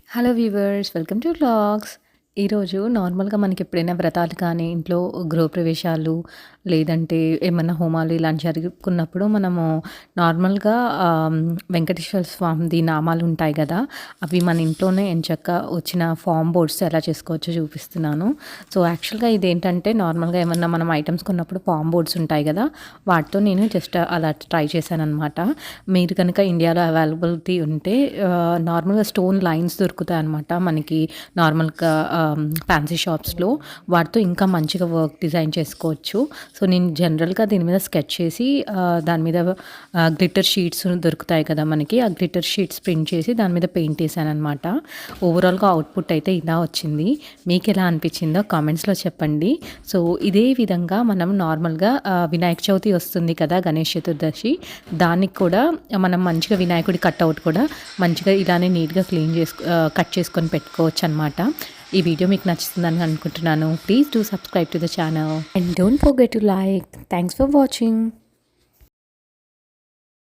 Hello viewers, welcome to vlogs. ఈరోజు నార్మల్‌గా మనకి ఎప్పుడైనా వ్రతాలు కానీ, ఇంట్లో గృహప్రవేశాలు లేదంటే ఏమన్నా హోమాలు ఇలాంటివి జరుపుకున్నప్పుడు మనము నార్మల్‌గా వెంకటేశ్వర స్వామిది నామాలు ఉంటాయి గదా! అవి మన ఇంట్లోనే ఎంచక్కా వచ్చిన ఫార్మ్ బోర్డ్స్‌తో ఎలా చేసుకోవచ్చో చూపిస్తున్నాను. సో, యాక్చువల్‌గా ఇదేంటంటే నార్మల్‌గా ఏమన్నా మనం ఐటెమ్స్ కొన్నప్పుడు ఫార్మ్ బోర్డ్స్ ఉంటాయి గదా! వాటితో నేను జస్ట్ అలా ట్రై చేశాననమాట. మీరు కనుక ఇండియాలో అవైలబిలిటీ ఉంటే నార్మల్‌గా స్టోన్ లైన్స్ దొరుకుతాయనమాట మనకి నార్మల్‌గా ఫ్యాన్సీ షాప్స్‌లో. వాటితో ఇంకా మంచిగా వర్క్ డిజైన్ చేసుకోవచ్చు. సో, నేను జనరల్‌గా దీని మీద స్కెచ్ చేసి దాని మీద గ్లిట్టర్ షీట్స్ దొరుకుతాయి కదా మనకి. ఆ గ్లిట్టర్ షీట్స్ ప్రింట్ చేసి దాని మీద పెయింట్ ఏసాననమాట. ఓవరాల్‌గా అవుట్‌పుట్ అయితే ఇలా వచ్చింది. మీకెలా అనిపించిందో కామెంట్స్‌లో చెప్పండి. సో, ఇదే విధంగా మనం నార్మల్‌గా వినాయక చవితి వస్తుంది కదా! గణేష్ చతుర్దశి. దానికి కూడా మనం మంచిగా వినాయకుడి కటౌట్ కూడా మంచిగా ఇలానే నీట్‌గా కట్ చేసుకొని పెట్టుకోవచ్చనమాట. ఈ వీడియో మీకు నచ్చుతుందని అనుకుంటున్నాను. Please do subscribe to the channel and don't forget to like. Thanks for watching.